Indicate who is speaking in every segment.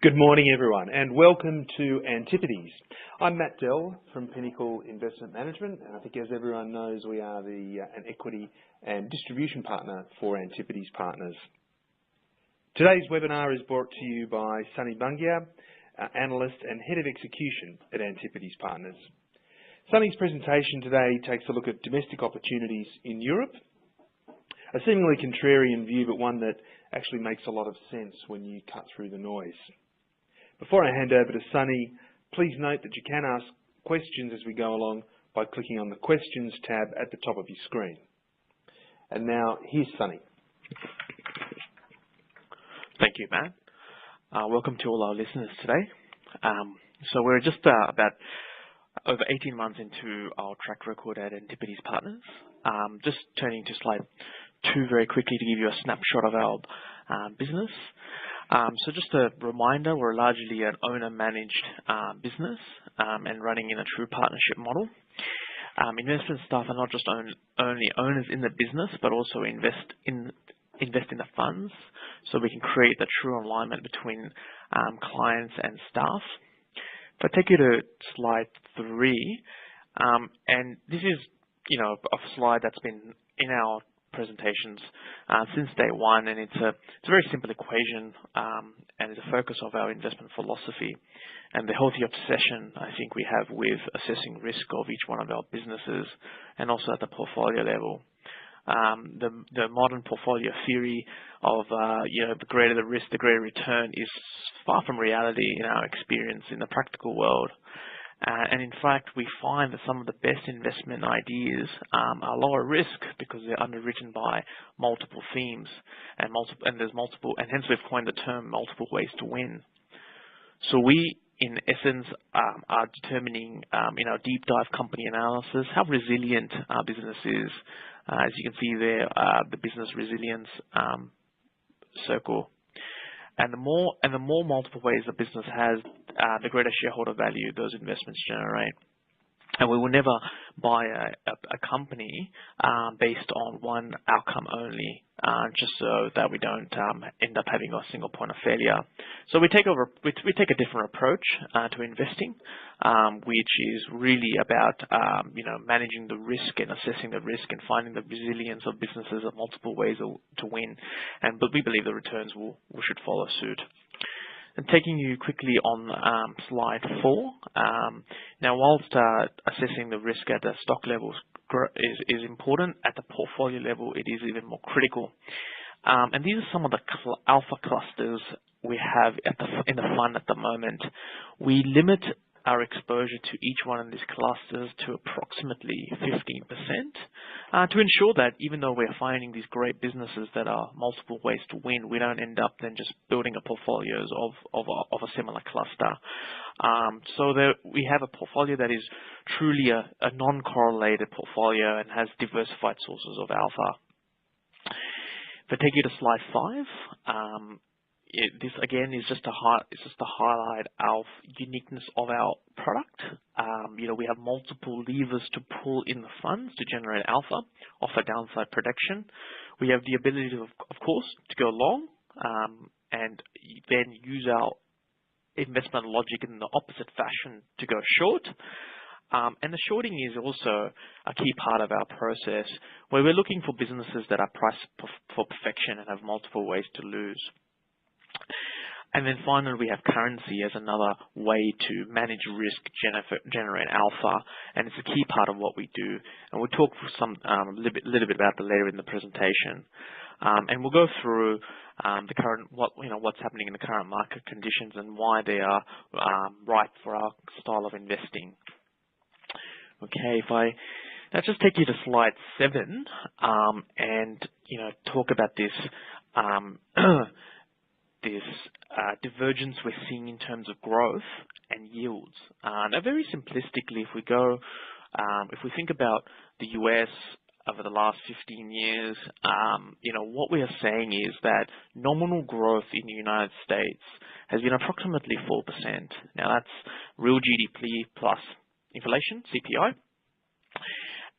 Speaker 1: Good morning, everyone, and welcome to Antipodes. I'm Matt Dell from Pinnacle Investment Management, and I think as everyone knows, we are an equity and distribution partner for Antipodes Partners. Today's webinar is brought to you by Sunny Bungia, Analyst and Head of Execution at Antipodes Partners. Sunny's presentation today takes a look at domestic opportunities in Europe, a seemingly contrarian view, but one that actually makes a lot of sense when you cut through the noise. Before I hand over to Sunny, please note that you can ask questions as we go along by clicking on the Questions tab at the top of your screen. And now, here's Sunny.
Speaker 2: Thank you, Matt. Welcome to all our listeners today. So we're just about over 18 months into our track record at Antipodes Partners. Just turning to slide 2 very quickly to give you a snapshot of our business. So just a reminder, we're largely an owner-managed business and running in a true partnership model. Investment staff are not just only owners in the business, but also invest in the funds, so we can create the true alignment between clients and staff. If I take you to slide 3, and this is a slide that's been in our presentations since day one, and it's a very simple equation, and it's a focus of our investment philosophy and the healthy obsession I think we have with assessing risk of each one of our businesses, and also at the portfolio level. The modern portfolio theory of the greater the risk, the greater return is far from reality in our experience in the practical world. And in fact, we find that some of the best investment ideas are lower risk because they're underwritten by multiple themes and hence we've coined the term multiple ways to win. So we, in essence, are determining in our deep dive company analysis how resilient our business is. As you can see there, the business resilience circle. And the more multiple ways the business has, the greater shareholder value those investments generate. And we will never buy a company based on one outcome only, just so that we don't end up having a single point of failure. So we take a different approach to investing, which is really about managing the risk and assessing the risk and finding the resilience of businesses at multiple ways to win. But we believe the returns should follow suit. And taking you quickly on slide 4. Now, whilst assessing the risk at the stock levels is important, at the portfolio level it is even more critical. And these are some of the alpha clusters we have in the fund at the moment. We limit our exposure to each one of these clusters to approximately 15%, to ensure that even though we're finding these great businesses that are multiple ways to win, we don't end up then just building a portfolios of a similar cluster. So we have a portfolio that is truly a non-correlated portfolio and has diversified sources of alpha. If I take you to slide 5, this again is just to highlight our uniqueness of our product. We have multiple levers to pull in the funds to generate alpha, offer downside protection. We have the ability to, of course, to go long, and then use our investment logic in the opposite fashion to go short. And the shorting is also a key part of our process, where we're looking for businesses that are priced for perfection and have multiple ways to lose. And then finally, we have currency as another way to manage risk, generate alpha, and it's a key part of what we do. And we'll talk a little bit about that later in the presentation. And we'll go through the current what's happening in the current market conditions and why they are right for our style of investing. Okay, if I now just take you to slide 7 and talk about this. This divergence we're seeing in terms of growth and yields. Now, very simplistically, if we think about the US over the last 15 years, what we are saying is that nominal growth in the United States has been approximately 4%. Now, that's real GDP plus inflation, CPI.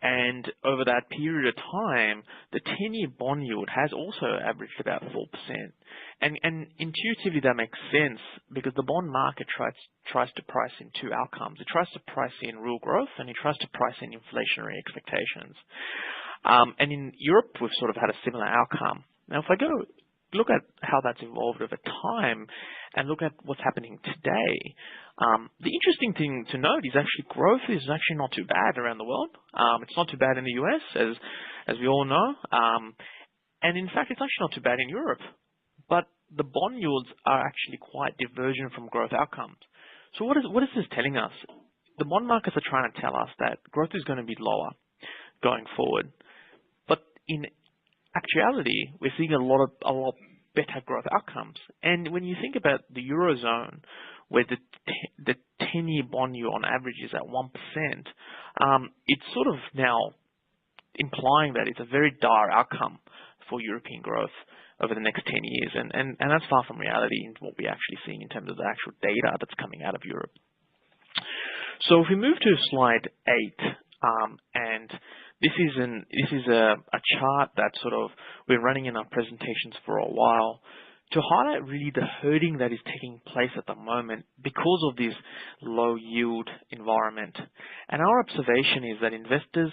Speaker 2: And over that period of time, the 10-year bond yield has also averaged about 4%. And intuitively that makes sense because the bond market tries to price in two outcomes. It tries to price in real growth and it tries to price in inflationary expectations. And in Europe, we've sort of had a similar outcome. Now, if I go look at how that's evolved over time and look at what's happening today, the interesting thing to note is actually growth is actually not too bad around the world. It's not too bad in the US, as we all know. And in fact, it's actually not too bad in Europe. But the bond yields are actually quite divergent from growth outcomes. So what is this telling us? The bond markets are trying to tell us that growth is going to be lower going forward. But in actuality, we're seeing a lot better growth outcomes. And when you think about the Eurozone, where the 10-year bond yield on average is at 1%, it's sort of now implying that it's a very dire outcome for European growth over the next 10 years. And that's far from reality in what we're actually seeing in terms of the actual data that's coming out of Europe. So if we move to slide 8, and this is a chart that sort of we're running in our presentations for a while to highlight really the herding that is taking place at the moment because of this low yield environment. And our observation is that investors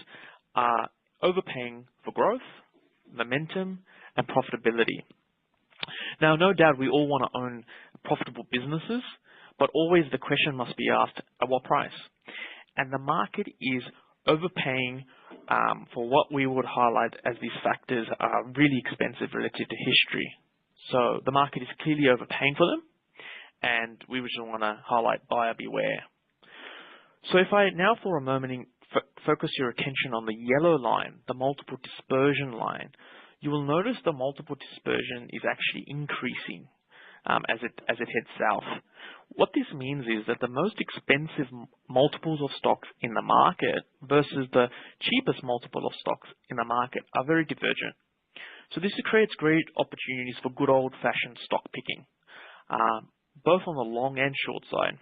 Speaker 2: are overpaying for growth, momentum, and profitability. Now, no doubt we all want to own profitable businesses, but always the question must be asked, at what price? And the market is overpaying for what we would highlight as these factors are really expensive relative to history. So the market is clearly overpaying for them, and we just want to highlight buyer beware. So if I now for a moment focus your attention on the yellow line, the multiple dispersion line, you will notice the multiple dispersion is actually increasing as it heads south. What this means is that the most expensive multiples of stocks in the market versus the cheapest multiple of stocks in the market are very divergent. So this creates great opportunities for good old-fashioned stock picking, both on the long and short side.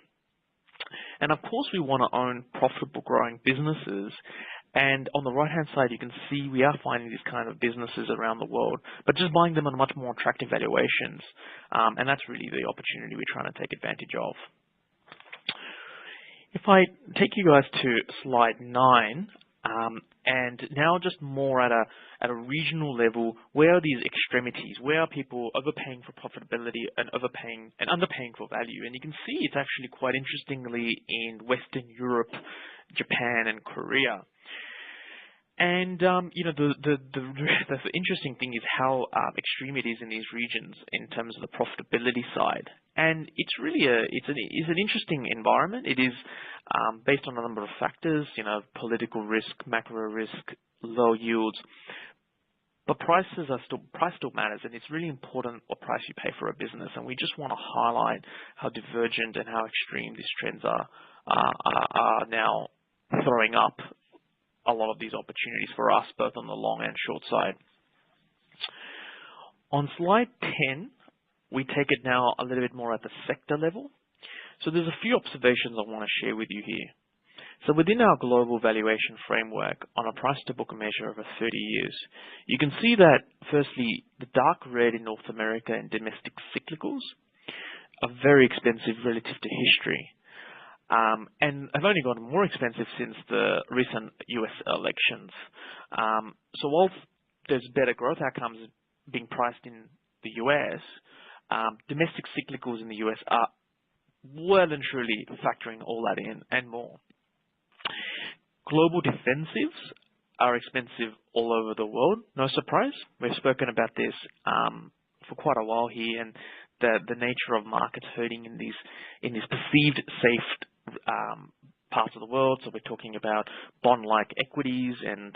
Speaker 2: And of course, we want to own profitable growing businesses. And on the right-hand side, you can see we are finding these kind of businesses around the world, but just buying them on much more attractive valuations. And that's really the opportunity we're trying to take advantage of. If I take you guys to slide 9, and now just more at a regional level, where are these extremities? Where are people overpaying for profitability and overpaying and underpaying for value? And you can see it's actually quite interestingly in Western Europe, Japan, and Korea. And the interesting thing is how extreme it is in these regions in terms of the profitability side. And it's really it's an interesting environment. It is based on a number of factors, political risk, macro risk, low yields. But price still matters, and it's really important what price you pay for a business. And we just want to highlight how divergent and how extreme these trends are now throwing up a lot of these opportunities for us, both on the long and short side. On slide 10, we take it now a little bit more at the sector level. So there's a few observations I want to share with you here. So within our global valuation framework on a price-to-book measure over 30 years, you can see that, firstly, the dark red in North America and domestic cyclicals are very expensive relative to history. And have only gotten more expensive since the recent US elections. So whilst there's better growth outcomes being priced in the US, domestic cyclicals in the US are well and truly factoring all that in and more. Global defensives are expensive all over the world. No surprise. We've spoken about this for quite a while here, and the nature of markets herding in these perceived safe parts of the world. So we're talking about bond-like equities and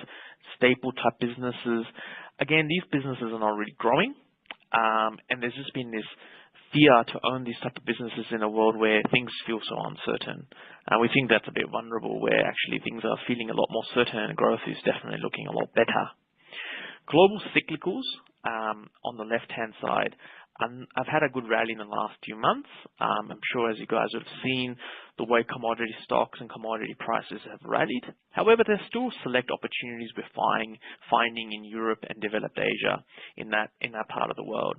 Speaker 2: staple-type businesses. Again, these businesses are not really growing, and there's just been this fear to own these type of businesses in a world where things feel so uncertain. And we think that's a bit vulnerable, where actually things are feeling a lot more certain and growth is definitely looking a lot better. Global cyclicals on the left-hand side I've had a good rally in the last few months. I'm sure, as you guys have seen, the way commodity stocks and commodity prices have rallied. However, there's still select opportunities we're finding in Europe and developed Asia in that part of the world.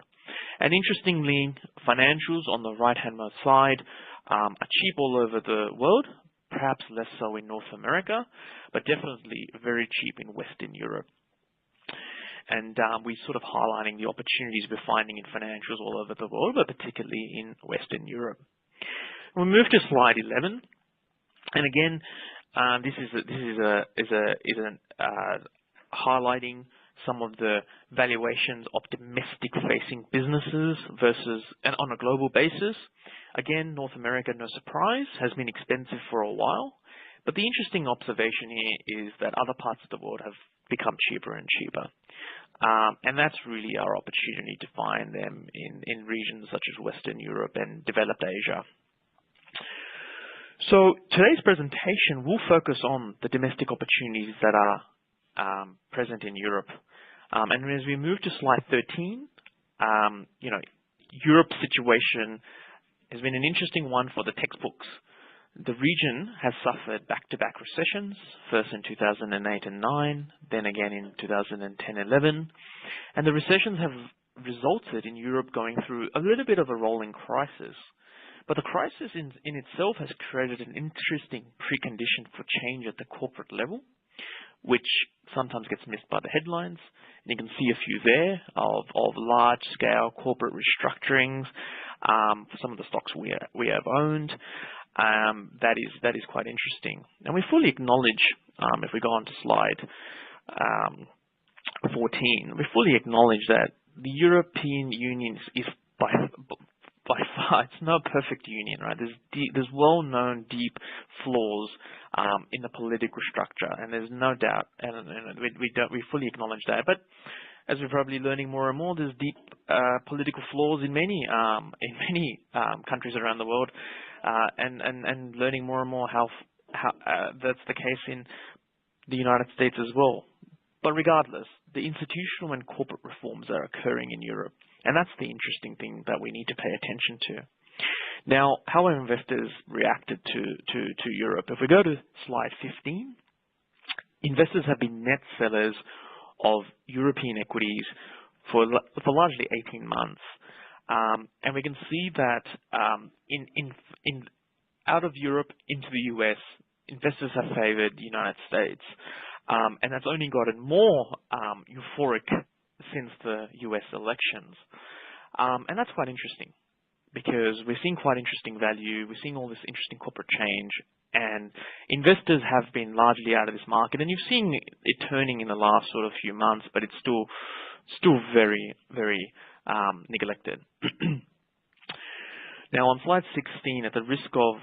Speaker 2: And interestingly, financials on the right-hand side are cheap all over the world, perhaps less so in North America, but definitely very cheap in Western Europe. And we're sort of highlighting the opportunities we're finding in financials all over the world, but particularly in Western Europe. We move to slide 11, and again, this is highlighting some of the valuations of domestic-facing businesses versus, and on a global basis. Again, North America, no surprise, has been expensive for a while, but the interesting observation here is that other parts of the world have become cheaper and cheaper. And that's really our opportunity to find them in regions such as Western Europe and developed Asia. So today's presentation will focus on the domestic opportunities that are present in Europe. And as we move to slide 13, Europe's situation has been an interesting one for the textbooks. The region has suffered back-to-back recessions, first in 2008 and 9, then again in 2010-11, and the recessions have resulted in Europe going through a little bit of a rolling crisis. But the crisis in itself has created an interesting precondition for change at the corporate level, which sometimes gets missed by the headlines. And you can see a few there of large-scale corporate restructurings for some of the stocks we have owned. That is quite interesting. And we fully acknowledge, if we go on to slide 14, we fully acknowledge that the European Union is by far, it's no perfect union, right? There's well-known deep flaws in the political structure, and there's no doubt, and we fully acknowledge that. But as we're probably learning more and more, there's deep political flaws in many countries around the world, and learning more and more how that's the case in the United States as well. But regardless, the institutional and corporate reforms are occurring in Europe, and that's the interesting thing that we need to pay attention to. Now, how have investors reacted to Europe? If we go to slide 15, investors have been net sellers of European equities for largely 18 months. And we can see that in out of Europe into the US, investors have favored the United States. And that's only gotten more euphoric since the US elections. And that's quite interesting, because we're seeing quite interesting value. We're seeing all this interesting corporate change, and investors have been largely out of this market. And you've seen it turning in the last sort of few months, but it's still very, very neglected. Now, on slide 16, at the risk of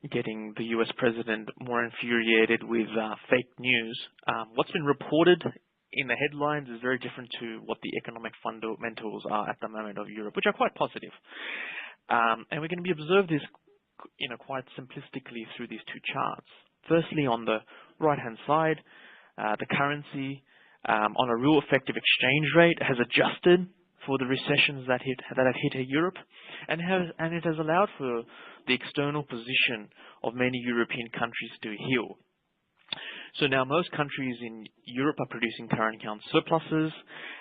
Speaker 2: getting the US president more infuriated with fake news, what's been reported in the headlines is very different to what the economic fundamentals are at the moment of Europe, which are quite positive. And we can observe this, quite simplistically through these two charts. Firstly, on the right-hand side, the currency on a real effective exchange rate has adjusted for the recessions that have hit Europe, and it has allowed for the external position of many European countries to heal. So now most countries in Europe are producing current account surpluses,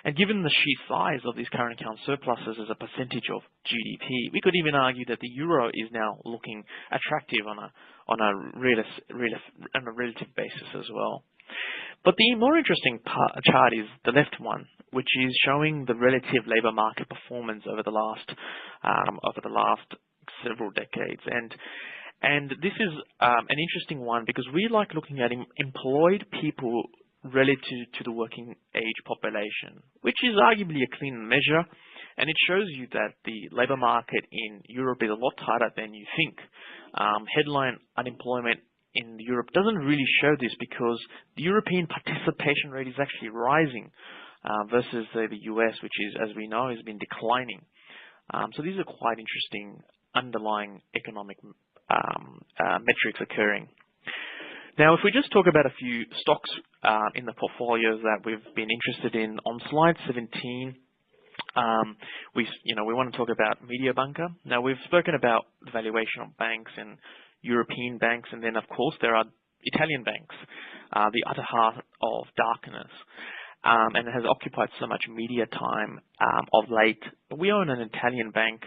Speaker 2: and given the sheer size of these current account surpluses as a percentage of GDP, we could even argue that the euro is now looking attractive on a relative basis as well. But the more interesting chart is the left one, which is showing the relative labour market performance over the last several decades. And this is an interesting one, because we like looking at employed people relative to the working age population, which is arguably a clean measure, and it shows you that the labour market in Europe is a lot tighter than you think. Headline unemployment in Europe doesn't really show this, because the European participation rate is actually rising versus the US, which is, as we know, has been declining. So these are quite interesting underlying economic metrics occurring. Now, if we just talk about a few stocks in the portfolios that we've been interested in, on slide 17, We want to talk about Mediobanca. Now, we've spoken about the valuation of banks and European banks, and then, of course, there are Italian banks, the utter heart of darkness, and it has occupied so much media time of late. But we own an Italian bank,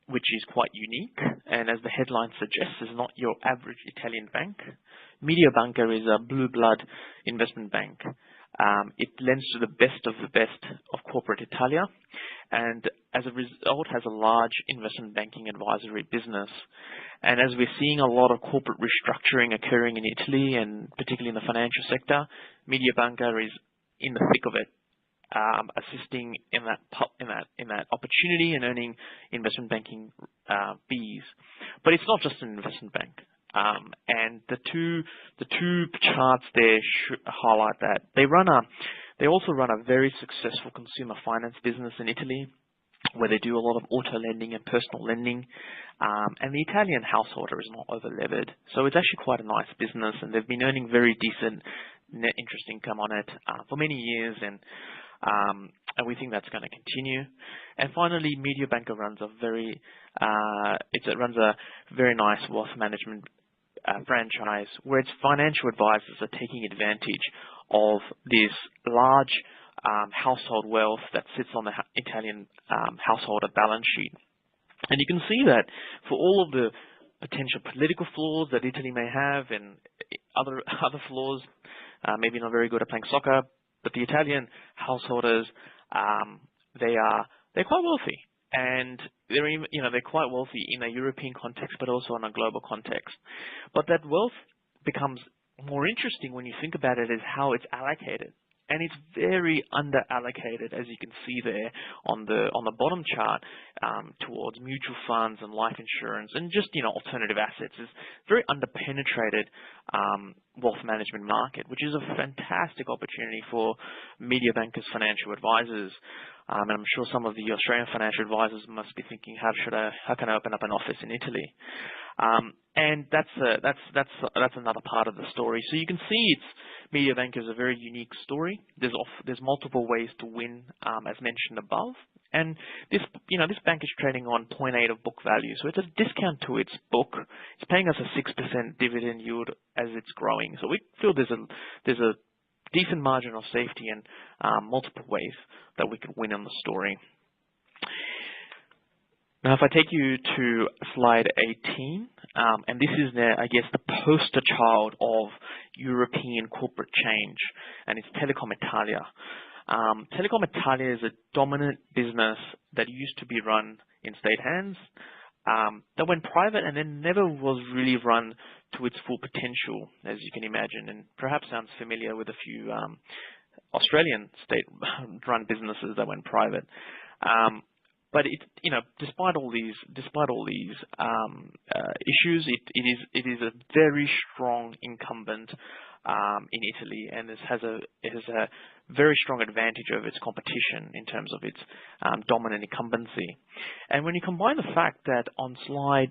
Speaker 2: which is quite unique, and as the headline suggests, is not your average Italian bank. Mediobanca is a blue blood investment bank. It lends to the best of corporate Italia, and as a result has a large investment banking advisory business. And as we're seeing a lot of corporate restructuring occurring in Italy, and particularly in the financial sector, Mediobanca is in the thick of it, assisting in that opportunity and earning investment banking fees. But it's not just an investment bank. And the two charts there highlight that they also run a very successful consumer finance business in Italy, where they do a lot of auto lending and personal lending, and the Italian householder is not over levered, so it's actually quite a nice business, and they've been earning very decent net interest income on it for many years, and we think that's going to continue. And finally, Mediobanca runs a very nice wealth management franchise where its financial advisors are taking advantage of this large household wealth that sits on the Italian householder balance sheet. And you can see that for all of the potential political flaws that Italy may have and other flaws, maybe not very good at playing soccer, but the Italian householders, they're quite wealthy, and they're quite wealthy in a European context, but also in a global context. But that wealth becomes more interesting when you think about it as how it's allocated, and it's very under-allocated, as you can see there on the bottom chart, towards mutual funds and life insurance and just alternative assets. It's very under-penetrated wealth management market, which is a fantastic opportunity for Mediobanca's financial advisors. And I'm sure some of the Australian financial advisors must be thinking, how can I open up an office in Italy? And that's another part of the story. So you can see Mediobanca is a very unique story. There's multiple ways to win, as mentioned above. And this bank is trading on 0.8 of book value, so it's a discount to its book. It's paying us a 6% dividend yield as it's growing. So we feel there's a decent margin of safety and multiple ways that we could win on the story. Now, if I take you to slide 18, and this is I guess the poster child of European corporate change, and it's Telecom Italia. Telecom Italia is a dominant business that used to be run in state hands, that went private and then never was really run to its full potential, as you can imagine, and perhaps sounds familiar with a few Australian state-run businesses that went private. But despite all these issues, it is a very strong incumbent in Italy, and it has a very strong advantage over its competition in terms of its dominant incumbency. And when you combine the fact that on the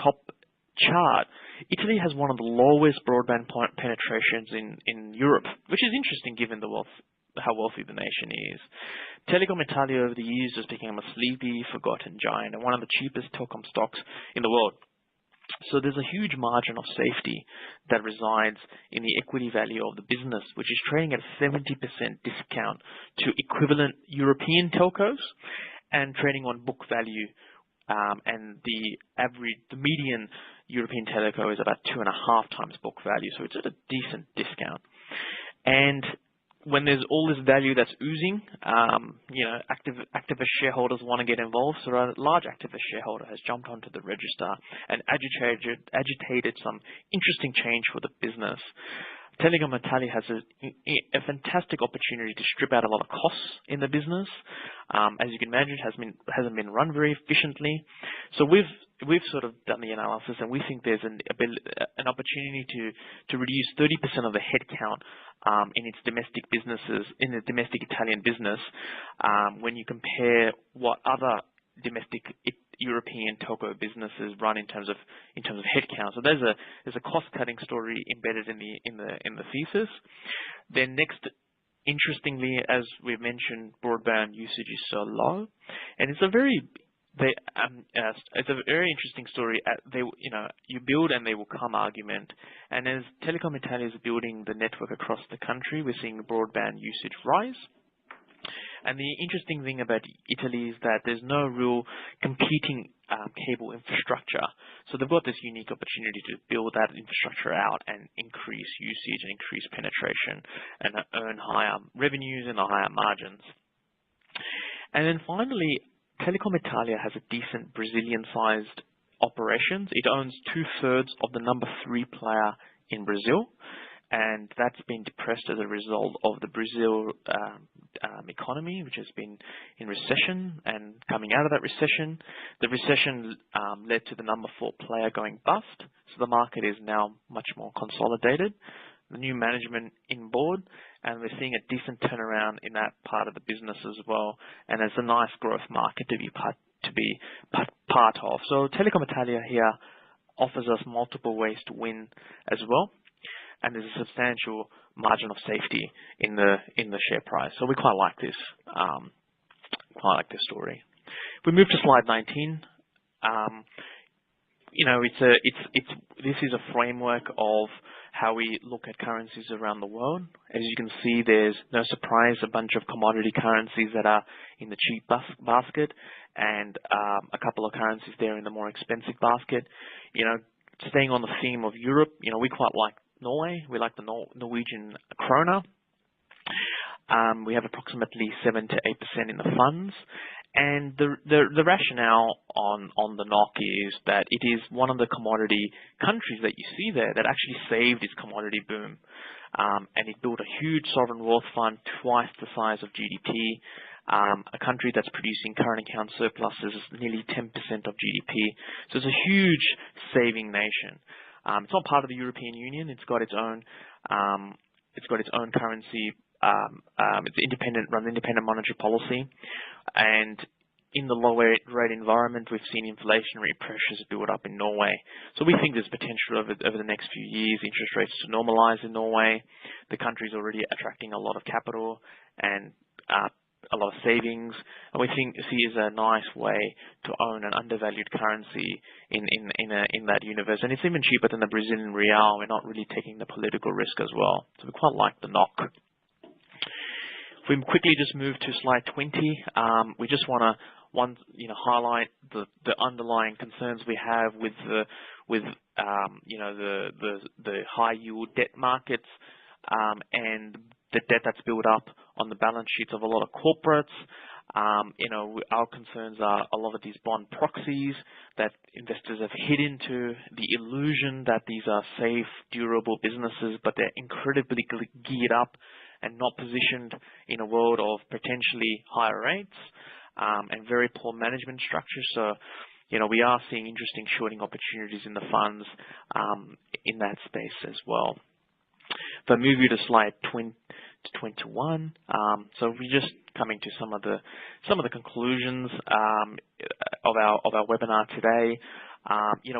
Speaker 2: top chart, Italy has one of the lowest broadband penetrations in Europe, which is interesting given how wealthy the nation is. Telecom Italia over the years has become a sleepy, forgotten giant and one of the cheapest telecom stocks in the world. So there's a huge margin of safety that resides in the equity value of the business, which is trading at a 70% discount to equivalent European telcos and trading on book value. And the median European telco is about 2.5 times book value, so it's at a decent discount. And when there's all this value that's oozing, activist shareholders want to get involved. So a large activist shareholder has jumped onto the register and agitated some interesting change for the business. Telecom Italia has a fantastic opportunity to strip out a lot of costs in the business. As you can imagine, it hasn't been run very efficiently. So we've sort of done the analysis, and we think there's an opportunity to reduce 30% of the headcount in its domestic businesses, in the domestic Italian business, when you compare what other domestic European telco businesses run in terms of headcount. So there's a cost cutting story embedded in the thesis. Then next Interestingly, as we mentioned, broadband usage is so low, and it's a very it's a very interesting story. You build and they will come argument, and as Telecom Italia is building the network across the country, we're seeing broadband usage rise. And the interesting thing about Italy is that there's no real competing cable infrastructure. So they've got this unique opportunity to build that infrastructure out and increase usage and increase penetration and earn higher revenues and higher margins. And then finally, Telecom Italia has a decent Brazilian-sized operations. It owns 2/3 of the number 3 player in Brazil, and that's been depressed as a result of the Brazil economy, which has been in recession. And coming out of that recession, the recession led to the number 4 player going bust. So the market is now much more consolidated. The new management in board, and we're seeing a decent turnaround in that part of the business as well. And it's a nice growth market to be part of. So Telecom Italia here offers us multiple ways to win as well. And there's a substantial margin of safety in the share price. So we quite like this story. If we move to slide 19, this is a framework of how we look at currencies around the world. As you can see, there's no surprise, a bunch of commodity currencies that are in the cheap basket, and a couple of currencies there in the more expensive basket. Staying on the theme of Europe, we quite like Norway. We like the Norwegian krona. We have approximately 7 to 8% in the funds, and the rationale on the NOK is that it is one of the commodity countries that you see there that actually saved its commodity boom, and it built a huge sovereign wealth fund, twice the size of GDP. A country that's producing current account surpluses nearly 10% of GDP. So it's a huge saving nation. It's not part of the European Union. It's got its own currency. It's runs independent monetary policy, and in the low rate environment, we've seen inflationary pressures build up in Norway. So we think there's potential over the next few years, interest rates to normalize in Norway. The country's already attracting a lot of capital and a lot of savings, and we think this is a nice way to own an undervalued currency in that universe. And it's even cheaper than the Brazilian real. We're not really taking the political risk as well. So we quite like the NOK. If we quickly just move to slide 20, we just want to highlight the underlying concerns we have with the high yield debt markets, and the debt that's built up on the balance sheets of a lot of corporates. Our concerns are a lot of these bond proxies that investors have hid into the illusion that these are safe, durable businesses, but they're incredibly geared up and not positioned in a world of potentially higher rates and very poor management structure. So, we are seeing interesting shorting opportunities in the funds in that space as well. If I move you to slide 20 to 21, so we're just coming to some of the conclusions of our webinar today.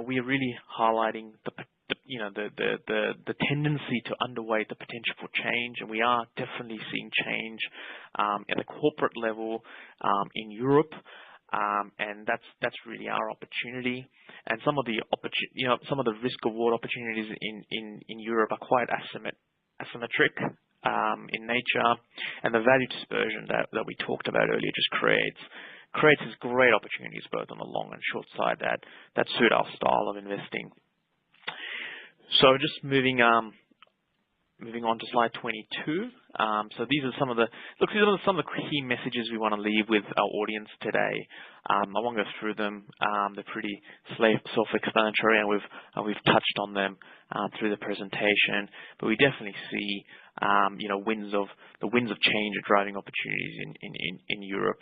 Speaker 2: We are really highlighting the tendency to underweight the potential for change, and we are definitely seeing change at a corporate level in Europe. And that's really our opportunity. And some of the risk reward opportunities in Europe are quite asymmetric in nature, and the value dispersion that we talked about earlier just creates these great opportunities both on the long and short side that suit our style of investing. So just moving on to slide 22. So these are some of the key messages we want to leave with our audience today. I won't go through them. They're pretty self-explanatory, and we've touched on them through the presentation. But we definitely see, winds of change are driving opportunities in Europe.